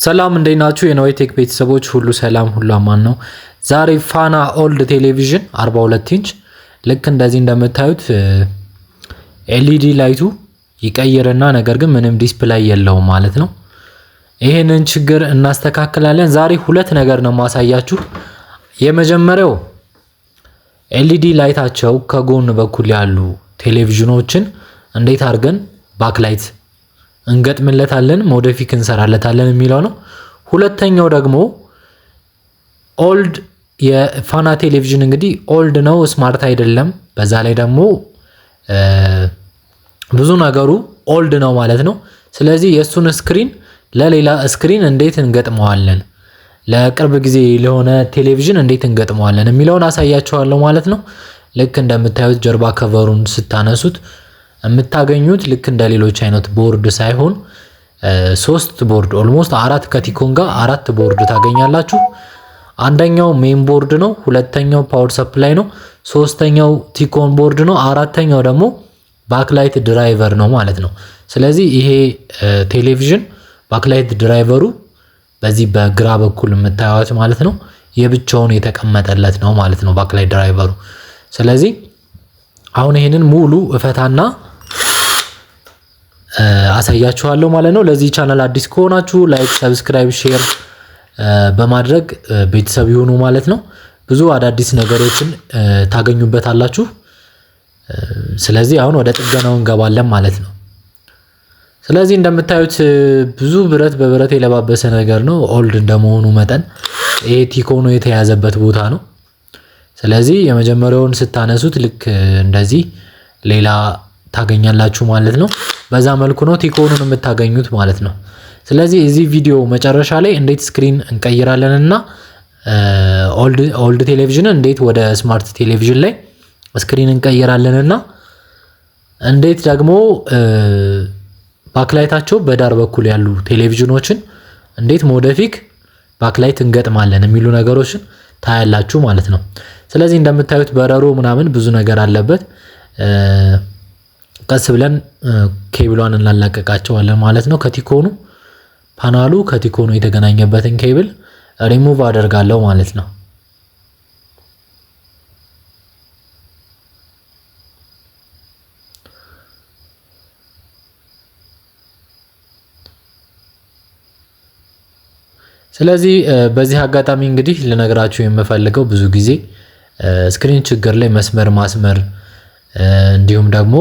ሰላም እንደናችሁ የኖዌቴክ ቤተሰቦች ሁሉ ሰላም ሁሉ አማን ነው። ዛሬ ፋና ኦልድ ቴሌቪዥን 42 ኢንች ልክ እንደዚህ እንደምታዩት ኤልኢዲ ላይቱ ይቀየርና ነገር ግን ምንም ዲስፕሌይ የለውም ማለት ነው። ይሄንን ችግር እናስተካክላለን። ዛሬ ሁለት ነገር ነው ማሳያችሁ። የመጀመሪያው ኤልኢዲ ላይታቸው ከጎን በኩል ያሉ ቴሌቪዥኖችን እንዴት አድርገን ባክላይት እንገጥምለታለን ሞዲፊክ እንሰራለታለን የሚለው ነው። ሁለተኛው ደግሞ ኦልድ የፋና ቴሌቪዥን እንግዲህ ኦልድ ነው፣ ስማርት አይደለም። በዛ ላይ ደግሞ ብዙ ነገሩ ኦልድ ነው ማለት ነው። ስለዚህ የሱን ስክሪን ለሌላ ስክሪን እንዴት እንገጥመዋለን፣ ለቅርብ ጊዜ ለሆነ ቴሌቪዥን እንዴት እንገጥመዋለን የሚለውን አሳያችኋለሁ ማለት ነው። ልክ እንደምታዩት ጀርባ ከቨሩን ስታነሱት የምታገኙት ልክ እንደሌሎች አይነት ቦርድ ሳይሆን ሶስት ቦርድ ኦልሞስት አራት ከቲኮን ጋር አራት ቦርድ ታገኛላችሁ። አንደኛው ሜን ቦርድ ነው፣ ሁለተኛው ፓወር ሰፕላይ ነው፣ ሶስተኛው ቲኮን ቦርድ ነው፣ አራተኛው ደግሞ ባክላይት ድራይቨር ነው ማለት ነው። ስለዚህ ይሄ ቴሌቪዥን ባክላይት ድራይቨሩ በዚህ በግራ በኩል የምታዩት ማለት ነው የብቻውን የተቀመጠለት ነው ማለት ነው ባክላይት ድራይቨሩ። ስለዚህ አሁን ይሄንን ሙሉ እፈታና አሳያችኋለሁ ማለት ነው። ለዚህ ቻናል አዲስ ከሆናችሁ ላይክ፣ ሰብስክራይብ፣ ሼር በማድረግ ቤተሰብ ይሁኑ ማለት ነው። ብዙ አዳዲስ ነገሮችን ታገኙበታላችሁ። ስለዚህ አሁን ወደ ጥገናው እንገባለን ማለት ነው። ስለዚህ እንደምታዩት ብዙ ብረት በብረት የለባበሰ ነገር ነው። ኦልድ እንደመሆኑ መጠን ይሄ ቲኮኑ የተያዘበት ቦታ ነው። ስለዚህ የመጀመሪያውን ስታነሱት ልክ እንደዚህ ሌላ ታገኛላችሁ ማለት ነው። በዛ መልኩ ነው ቲኮኑን የምታገኙት ማለት ነው። ስለዚህ እዚህ ቪዲዮ መጨረሻ ላይ እንዴት ስክሪን እንቀይራለንና ኦልድ ቴሌቪዥንን እንዴት ወደ ስማርት ቴሌቪዥን ላይ ስክሪን እንቀይራለንና እንዴት ደግሞ ባክላይታቸው በዳር በኩል ያሉ ቴሌቪዥኖችን እንዴት ሞዲፊክ ባክላይት እንገጥማለን የሚሉ ነገሮችን ታያላችሁ ማለት ነው። ስለዚህ እንደምታዩት በረሮ ምናምን ብዙ ነገር አለበት። ቀስ ብለን ኬብሏን እናላቀቃቸዋለን ማለት ነው። ከቲኮኑ ፓናሉ ከቲኮኑ የተገናኘበትን ኬብል ሪሙቭ አደርጋለሁ ማለት ነው። ስለዚህ በዚህ አጋጣሚ እንግዲህ ልነግራችሁ የምፈልገው ብዙ ጊዜ ስክሪን ችግር ላይ መስመር ማስመር እንዲሁም ደግሞ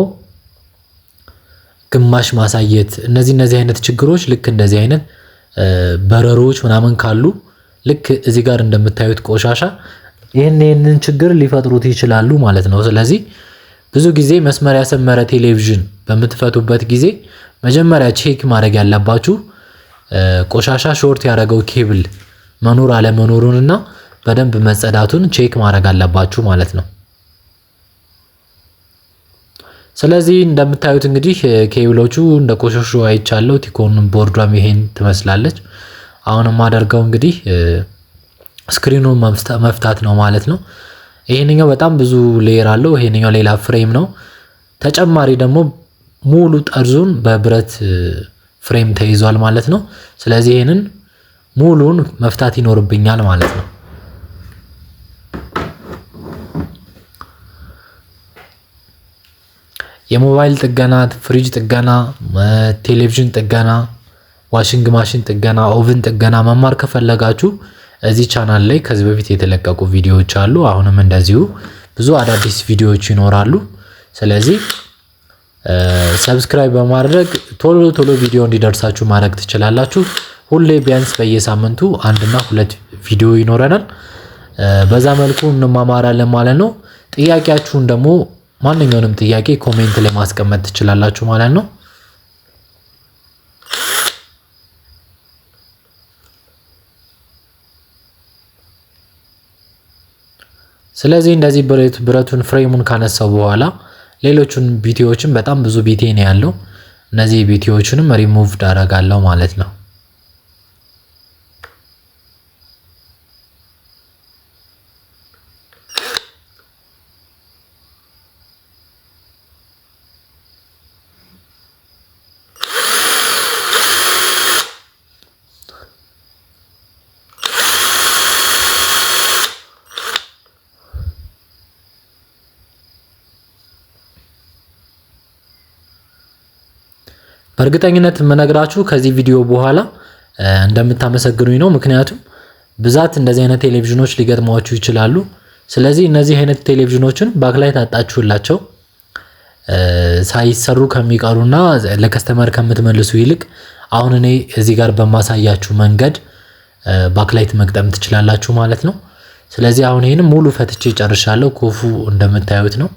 ግማሽ ማሳየት እነዚህ አይነት ችግሮች ልክ እንደዚህ አይነት በረሮች ምናምን ካሉ ልክ እዚህ ጋር እንደምታዩት ቆሻሻ ይሄንን ችግር ሊፈጥሩት ይችላሉ ማለት ነው። ስለዚህ ብዙ ጊዜ መስመር ያሰመረ ቴሌቪዥን በምትፈቱበት ጊዜ መጀመሪያ ቼክ ማድረግ ያለባችሁ ቆሻሻ ሾርት ያደረገው ኬብል መኖር አለመኖሩንና በደንብ መጸዳቱን ቼክ ማድረግ አለባችሁ ማለት ነው። ስለዚህ እንደምታዩት እንግዲህ ኬብሎቹ እንደ ቆሾሹ አይቻለሁ። ቲኮን ቦርዷም ይሄን ትመስላለች። አሁንም ማደርገው እንግዲህ ስክሪኑን መፍታት ነው ማለት ነው። ይሄንኛው በጣም ብዙ ሌየር አለው። ይሄንኛው ሌላ ፍሬም ነው። ተጨማሪ ደግሞ ሙሉ ጠርዙን በብረት ፍሬም ተይዟል ማለት ነው። ስለዚህ ይሄንን ሙሉን መፍታት ይኖርብኛል ማለት ነው። የሞባይል ጥገና፣ ፍሪጅ ጥገና፣ ቴሌቪዥን ጥገና፣ ዋሽንግ ማሽን ጥገና፣ ኦቭን ጥገና መማር ከፈለጋችሁ እዚህ ቻናል ላይ ከዚህ በፊት የተለቀቁ ቪዲዮዎች አሉ። አሁንም እንደዚሁ ብዙ አዳዲስ ቪዲዮዎች ይኖራሉ። ስለዚህ ሰብስክራይብ በማድረግ ቶሎ ቪዲዮ እንዲደርሳችሁ ማድረግ ትችላላችሁ። ሁሌ ቢያንስ በየሳምንቱ አንድና ሁለት ቪዲዮ ይኖረናል። በዛ መልኩ እንማማራለን ማለት ነው። ጥያቄያችሁን ደግሞ ማንኛውንም ጥያቄ ኮሜንት ላይ ማስቀመጥ ትችላላችሁ ማለት ነው። ስለዚህ እንደዚህ ብረቱን ፍሬሙን ካነሳው በኋላ ሌሎቹን ቢቲዎችን በጣም ብዙ ቢቲ ነው ያለው። እነዚህ ቢቲዎችንም ሪሙቭ አደርጋለሁ ማለት ነው። በእርግጠኝነት የምነግራችሁ ከዚህ ቪዲዮ በኋላ እንደምታመሰግኑኝ ነው። ምክንያቱም ብዛት እንደዚህ አይነት ቴሌቪዥኖች ሊገጥሟችሁ ይችላሉ። ስለዚህ እነዚህ አይነት ቴሌቪዥኖችን ባክላይት አጣችሁላቸው ሳይሰሩ ከሚቀሩና ለከስተመር ከምትመልሱ ይልቅ አሁን እኔ እዚህ ጋር በማሳያችሁ መንገድ ባክላይት መግጠም ትችላላችሁ ማለት ነው። ስለዚህ አሁን ይሄን ሙሉ ፈትቼ ጨርሻለሁ። ኮፉ እንደምታዩት ነው።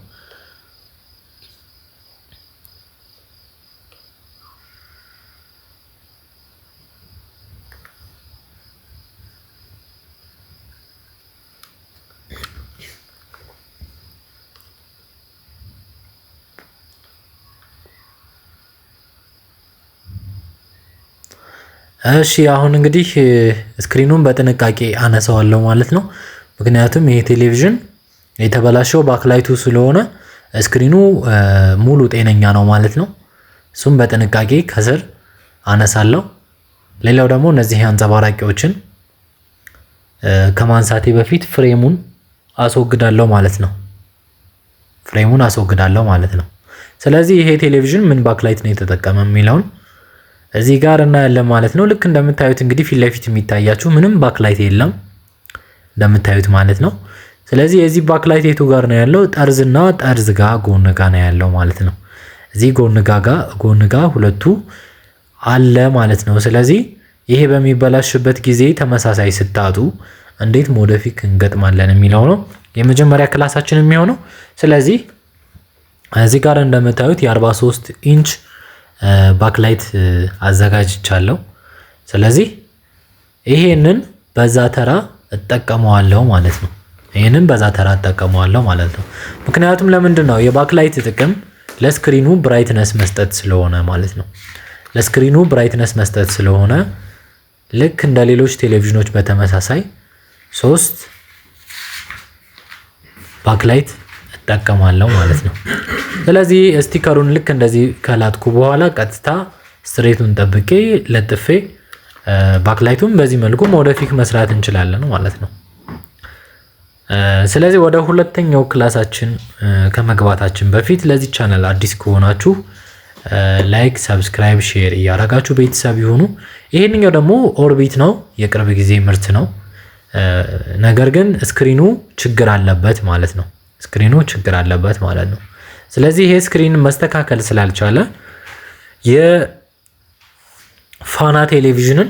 እሺ አሁን እንግዲህ ስክሪኑን በጥንቃቄ አነሳዋለሁ ማለት ነው። ምክንያቱም ይሄ ቴሌቪዥን የተበላሸው ባክላይቱ ስለሆነ ስክሪኑ ሙሉ ጤነኛ ነው ማለት ነው። እሱም በጥንቃቄ ከስር አነሳለሁ። ሌላው ደግሞ እነዚህ አንጸባራቂዎችን ከማንሳቴ በፊት ፍሬሙን አስወግዳለሁ ማለት ነው። ፍሬሙን አስወግዳለሁ ማለት ነው። ስለዚህ ይሄ ቴሌቪዥን ምን ባክላይት ነው የተጠቀመ የሚለውን እዚህ ጋር እናያለን ማለት ነው። ልክ እንደምታዩት እንግዲህ ፊት ለፊት የሚታያችሁ ምንም ባክላይት የለም እንደምታዩት ማለት ነው። ስለዚህ የዚህ ባክላይት የቱ ጋር ነው ያለው? ጠርዝና ጠርዝ ጋር ጎን ጋር ነው ያለው ማለት ነው። እዚህ ጎን ጋር ሁለቱ አለ ማለት ነው። ስለዚህ ይሄ በሚበላሽበት ጊዜ ተመሳሳይ ስታጡ እንዴት ሞደፊክ እንገጥማለን የሚለው ነው የመጀመሪያ ክላሳችን የሚሆነው። ስለዚህ እዚህ ጋር እንደምታዩት የ43 ኢንች ባክላይት አዘጋጅቻለሁ። ስለዚህ ይሄንን በዛ ተራ እጠቀመዋለሁ ማለት ነው። ምክንያቱም ለምንድነው የባክላይት ጥቅም ለስክሪኑ ብራይትነስ መስጠት ስለሆነ ማለት ነው። ለስክሪኑ ብራይትነስ መስጠት ስለሆነ ልክ እንደ ሌሎች ቴሌቪዥኖች በተመሳሳይ 3 ባክላይት እጠቀማለሁ ማለት ነው። ስለዚህ ስቲከሩን ልክ እንደዚህ ከላጥኩ በኋላ ቀጥታ ስትሬቱን ጠብቄ ለጥፌ ባክላይቱን በዚህ መልኩ ሞደፊክ መስራት እንችላለን ማለት ነው። ስለዚህ ወደ ሁለተኛው ክላሳችን ከመግባታችን በፊት ለዚህ ቻናል አዲስ ከሆናችሁ ላይክ፣ ሰብስክራይብ፣ ሼር እያደረጋችሁ ቤተሰብ ይሁኑ። ይሄንኛው ደግሞ ኦርቢት ነው፣ የቅርብ ጊዜ ምርት ነው። ነገር ግን ስክሪኑ ችግር አለበት ማለት ነው። ስለዚህ ይሄ ስክሪን መስተካከል ስላልቻለ የፋና ቴሌቪዥንን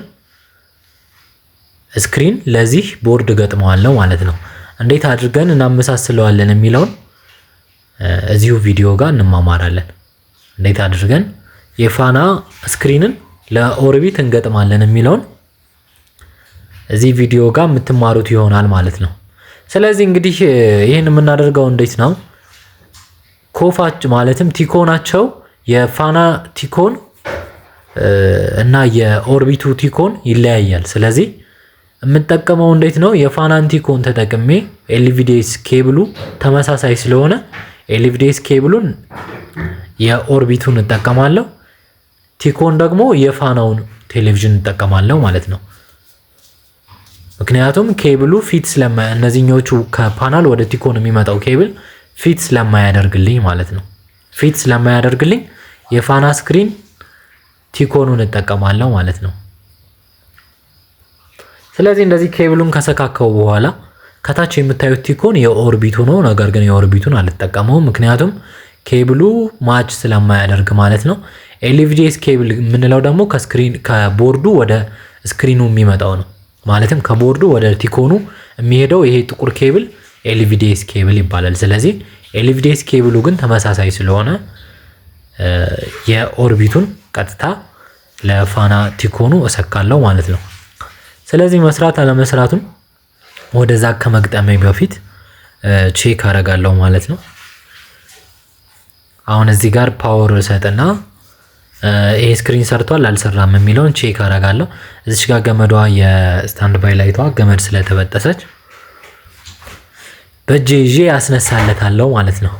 ስክሪን ለዚህ ቦርድ ገጥመዋለሁ ማለት ነው። እንዴት አድርገን እናመሳስለዋለን የሚለውን እዚሁ ቪዲዮ ጋር እንማማራለን። እንዴት አድርገን የፋና ስክሪንን ለኦርቢት እንገጥማለን የሚለውን እዚህ ቪዲዮ ጋር የምትማሩት ይሆናል ማለት ነው። ስለዚህ እንግዲህ ይሄን የምናደርገው እንዴት ነው? ኮፋች ማለትም ቲኮናቸው የፋና ቲኮን እና የኦርቢቱ ቲኮን ይለያያል። ስለዚህ የምጠቀመው እንዴት ነው? የፋናን ቲኮን ተጠቅሜ ኤልቪዲኤስ ኬብሉ ተመሳሳይ ስለሆነ ኤልቪዲኤስ ኬብሉን የኦርቢቱን እጠቀማለሁ። ቲኮን ደግሞ የፋናውን ቴሌቪዥን እጠቀማለሁ ማለት ነው። ምክንያቱም ኬብሉ ፊት እነዚህኞቹ ከፓናል ወደ ቲኮን የሚመጣው ኬብል ፊት ስለማያደርግልኝ ማለት ነው። ፊት ስለማያደርግልኝ የፋና ስክሪን ቲኮኑን እጠቀማለሁ ማለት ነው። ስለዚህ እንደዚህ ኬብሉን ከሰካከው በኋላ ከታች የምታዩት ቲኮን የኦርቢቱ ነው። ነገር ግን የኦርቢቱን አልጠቀመውም፣ ምክንያቱም ኬብሉ ማች ስለማያደርግ ማለት ነው። ኤልቪዲኤስ ኬብል የምንለው ደግሞ ከቦርዱ ወደ ስክሪኑ የሚመጣው ነው። ማለትም ከቦርዱ ወደ ቲኮኑ የሚሄደው ይሄ ጥቁር ኬብል ኤልቪዲኤስ ኬብል ይባላል። ስለዚህ ኤልቪዲኤስ ኬብሉ ግን ተመሳሳይ ስለሆነ የኦርቢቱን ቀጥታ ለፋና ቲኮኑ እሰካለሁ ማለት ነው። ስለዚህ መስራት አለመስራቱን ወደዛ ከመግጠሜ በፊት ቼክ አደርጋለሁ ማለት ነው። አሁን እዚህ ጋር ፓወር ሰጥና ይሄ ስክሪን ሰርቷል አልሰራም የሚለውን ቼክ አደርጋለሁ። እዚች ጋር ገመዷ የስታንድ ባይ ላይቷ ገመድ ስለተበጠሰች በእጄ ይዤ ያስነሳለታለሁ ማለት ነው።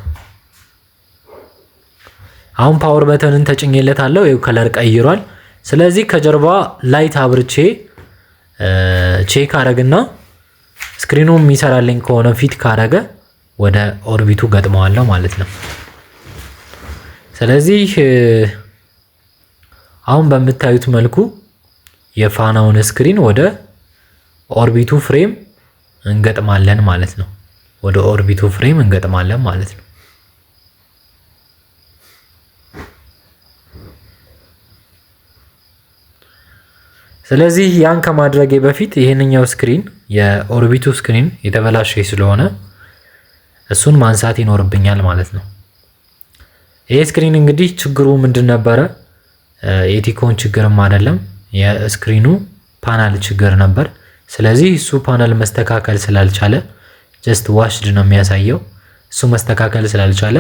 አሁን ፓወር በተንን ተጭኜለታለሁ። ይሄው ከለር ቀይሯል። ስለዚህ ከጀርባ ላይት አብርቼ ቼክ አደርግና ስክሪኑ የሚሰራልኝ ከሆነ ፊት ካረገ ወደ ኦርቢቱ ገጥመዋለሁ ማለት ነው። ስለዚህ አሁን በምታዩት መልኩ የፋናውን ስክሪን ወደ ኦርቢቱ ፍሬም እንገጥማለን ማለት ነው። ወደ ኦርቢቱ ፍሬም እንገጥማለን ማለት ነው። ስለዚህ ያን ከማድረጌ በፊት ይሄንኛው ስክሪን የኦርቢቱ ስክሪን የተበላሸ ስለሆነ እሱን ማንሳት ይኖርብኛል ማለት ነው። ይሄ ስክሪን እንግዲህ ችግሩ ምንድን ነበረ? የቲኮን ችግርም አይደለም፣ የስክሪኑ ፓናል ችግር ነበር። ስለዚህ እሱ ፓናል መስተካከል ስላልቻለ ጀስት ዋሽድ ነው የሚያሳየው። እሱ መስተካከል ስላልቻለ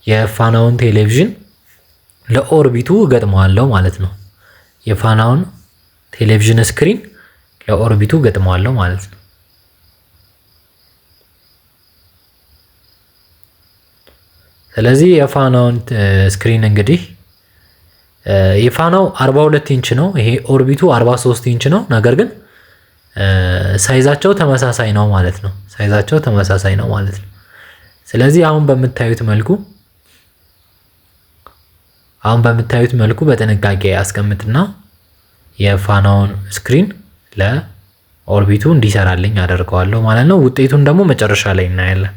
የፋናውን ቴሌቪዥን ለኦርቢቱ ገጥመዋለሁ ማለት ነው። የፋናውን ቴሌቪዥን ስክሪን ለኦርቢቱ ገጥመዋለሁ ማለት ነው። ስለዚህ የፋናውን ስክሪን እንግዲህ የፋናው 42 ኢንች ነው፣ ይሄ ኦርቢቱ 43 ኢንች ነው። ነገር ግን ሳይዛቸው ተመሳሳይ ነው ማለት ነው። ሳይዛቸው ተመሳሳይ ነው ማለት ነው። ስለዚህ አሁን በምታዩት መልኩ በጥንቃቄ አስቀምጥና የፋናውን ስክሪን ለኦርቢቱ እንዲሰራልኝ አደርገዋለሁ ማለት ነው። ውጤቱን ደግሞ መጨረሻ ላይ እናያለን።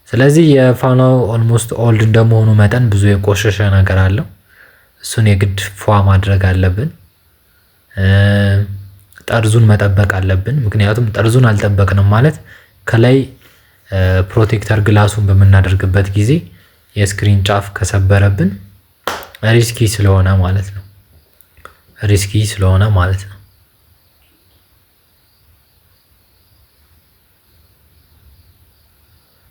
ስለዚህ የፋናው ኦልሞስት ኦልድ እንደመሆኑ መጠን ብዙ የቆሸሸ ነገር አለው። እሱን የግድ ፏ ማድረግ አለብን። ጠርዙን መጠበቅ አለብን። ምክንያቱም ጠርዙን አልጠበቅንም ማለት ከላይ ፕሮቴክተር ግላሱን በምናደርግበት ጊዜ የስክሪን ጫፍ ከሰበረብን ሪስኪ ስለሆነ ማለት ነው።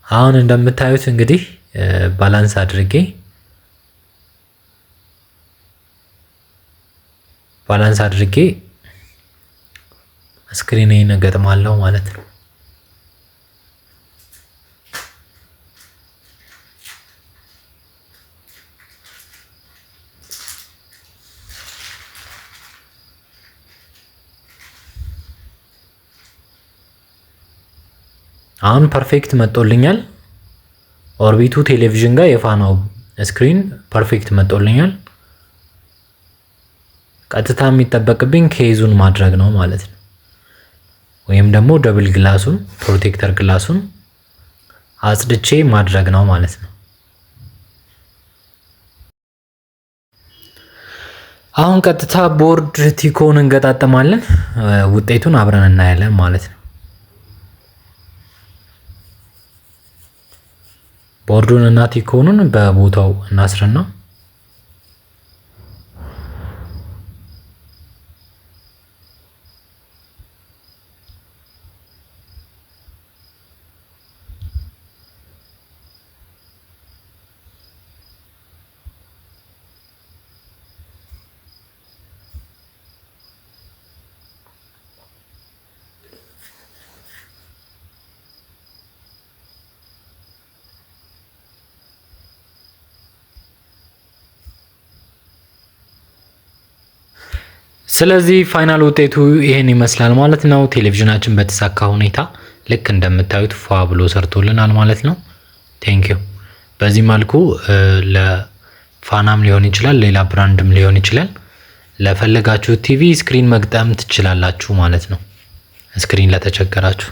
አሁን እንደምታዩት እንግዲህ ባላንስ አድርጌ ስክሪኔን እገጥማለሁ ማለት ነው። አሁን ፐርፌክት መጥቶልኛል። ኦርቢቱ ቴሌቪዥን ጋር የፋናው ስክሪን ፐርፌክት መጥቶልኛል። ቀጥታ የሚጠበቅብኝ ኬዙን ማድረግ ነው ማለት ነው። ወይም ደግሞ ደብል ግላሱን ፕሮቴክተር ግላሱን አጽድቼ ማድረግ ነው ማለት ነው። አሁን ቀጥታ ቦርድ ቲኮን እንገጣጠማለን። ውጤቱን አብረን እናያለን ማለት ነው። ቦርዱን እና ቲኮኑን በቦታው እናስርና ስለዚህ ፋይናል ውጤቱ ይሄን ይመስላል ማለት ነው። ቴሌቪዥናችን በተሳካ ሁኔታ ልክ እንደምታዩት ፏ ብሎ ሰርቶልናል ማለት ነው። ቴንኪዩ። በዚህ መልኩ ለፋናም ሊሆን ይችላል፣ ሌላ ብራንድም ሊሆን ይችላል፣ ለፈለጋችሁ ቲቪ ስክሪን መግጠም ትችላላችሁ ማለት ነው። ስክሪን ለተቸገራችሁ